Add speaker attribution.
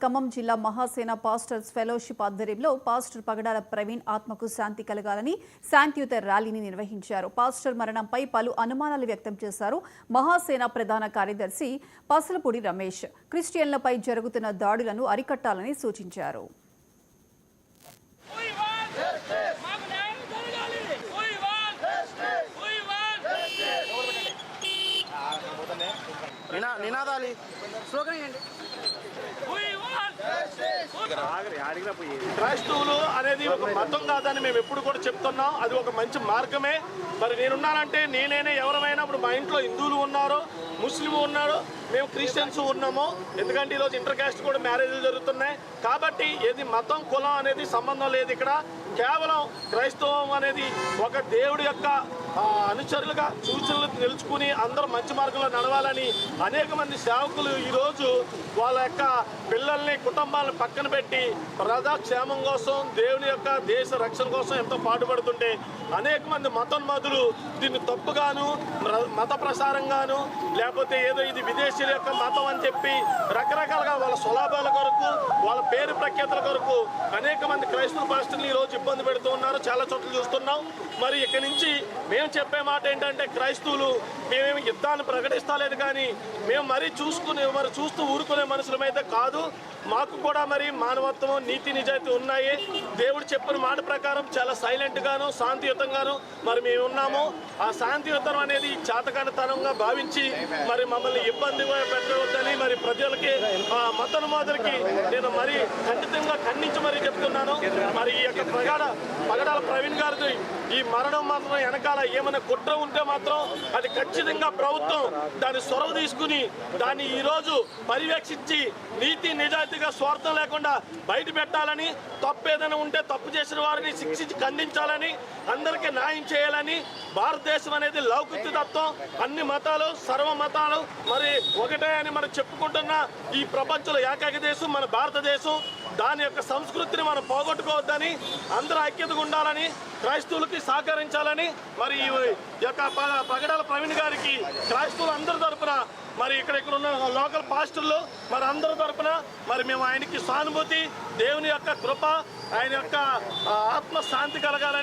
Speaker 1: ఖమ్మం జిల్లా Mahasena pastors fellowship ఆధ్వర్యంలో pastor పగడాల ప్రవీణ్ ఆత్మకు శాంతి కలగాలని శాంతియుత ర్యాలీని నిర్వహించారు. పాస్టర్ మరణంపై పలు అనుమానాలు వ్యక్తం చేశారు. మహాసేన ప్రధాన కార్యదర్శి పసలపూడి రమేష్ క్రిస్టియన్లపై జరుగుతున్న దాడులను అరికట్టాలని సూచించారు.
Speaker 2: క్రైస్తవులు అనేది ఒక మతం కాదని మేము ఎప్పుడు కూడా చెప్తున్నాం. అది ఒక మంచి మార్గమే. మరి నేనున్నానంటే నేనేనే ఎవరైనా ఇప్పుడు మా ఇంట్లో హిందువులు ఉన్నారు, ముస్లిం ఉన్నారు, మేము క్రిస్టియన్స్ ఉన్నాము. ఎందుకంటే ఈరోజు ఇంటర్ కాస్ట్ కూడా మ్యారేజ్లు జరుగుతున్నాయి. కాబట్టి ఏది మతం కులం అనేది సంబంధం లేదు. ఇక్కడ కేవలం క్రైస్తవం అనేది ఒక దేవుడి యొక్క అనుచరులుగా సూచనలు తెలుసుకుని అందరూ మంచి మార్గంలో నడవాలని అనేక మంది సేవకులు ఈరోజు వాళ్ళ యొక్క పిల్లల్ని కుటుంబాలను పక్కన పెట్టి ప్రజాక్షేమం కోసం దేవుని యొక్క దేశ రక్షణ కోసం ఎంతో పాటుపడుతుంటే అనేక మంది మతోన్మాదులు దీన్ని తప్పుగాను మత ప్రసారంగాను లేకపోతే ఏదో ఇది విదేశీయుల యొక్క మతం అని చెప్పి రకరకాలుగా వాళ్ళ స్వలాభాల కొరకు వాళ్ళ పేరు ప్రఖ్యాతుల కొరకు అనేక మంది క్రైస్తవ పాస్టర్లు ఈరోజు ఇబ్బంది పెడుతూ ఉన్నారు. చాలా చోట్ల చూస్తున్నాం. మరి ఇక్కడి నుంచి మేము చెప్పే మాట ఏంటంటే క్రైస్తవులు మేమేమి యుద్ధాన్ని ప్రకటిస్తలేదు, కానీ మేము మరీ చూస్తూ ఊరుకునే మనుషులమైతే కాదు. మాకు కూడా మరి మానవత్వం నీతి నిజాయితీ ఉన్నాయి. దేవుడు చెప్పిన మాట ప్రకారం చాలా సైలెంట్గాను శాంతియుతంగాను మరి మేము ఉన్నాము. ఆ శాంతియుతం అనేది చేతకానితనంగా భావించి మరి మమ్మల్ని ఇబ్బంది పెట్టవద్దని మరి ప్రజలకి మతోన్మాదులకి నేను మరి ఖండితంగా ఖండించి మరీ చెప్తున్నాను. మరి ఈ యొక్క పగడాల ప్రవీణ్ గారిది ఈ మరణం మాత్రం వెనకాల ఏమైనా కుట్ర ఉంటే మాత్రం అది ఖచ్చితంగా ప్రభుత్వం దాన్ని చొరవ తీసుకుని దాన్ని ఈరోజు పర్యవేక్షించి నీతి నిజాయితీగా స్వార్థం లేకుండా బయట పెట్టాలని, తప్పు ఏదైనా ఉంటే తప్పు చేసిన వారిని శిక్షించి ఖండించాలని, అందరికీ న్యాయం చేయాలని, భారతదేశం అనేది లౌకిక తత్వం, అన్ని మతాలు సర్వ మతాలు మరి ఒకటే అని మనం చెప్పుకుంటున్న ఈ ప్రపంచంలో ఏకైక దేశం మన భారతదేశం. దాని యొక్క సంస్కృతిని మనం పోగొట్టుకోవద్దని, అందరూ ఐక్యతగా ఉండాలని, క్రైస్తవులకి సహకరించాలని మరి ఈ యొక్క పగడాల ప్రవీణ్ గారికి క్రైస్తవులు అందరి తరపున మరి ఇక్కడ ఉన్న లోకల్ పాస్టర్లు మరి అందరి తరపున మరి మేము ఆయనకి సానుభూతి, దేవుని యొక్క కృప, ఆయన యొక్క ఆత్మ శాంతి కలగాలని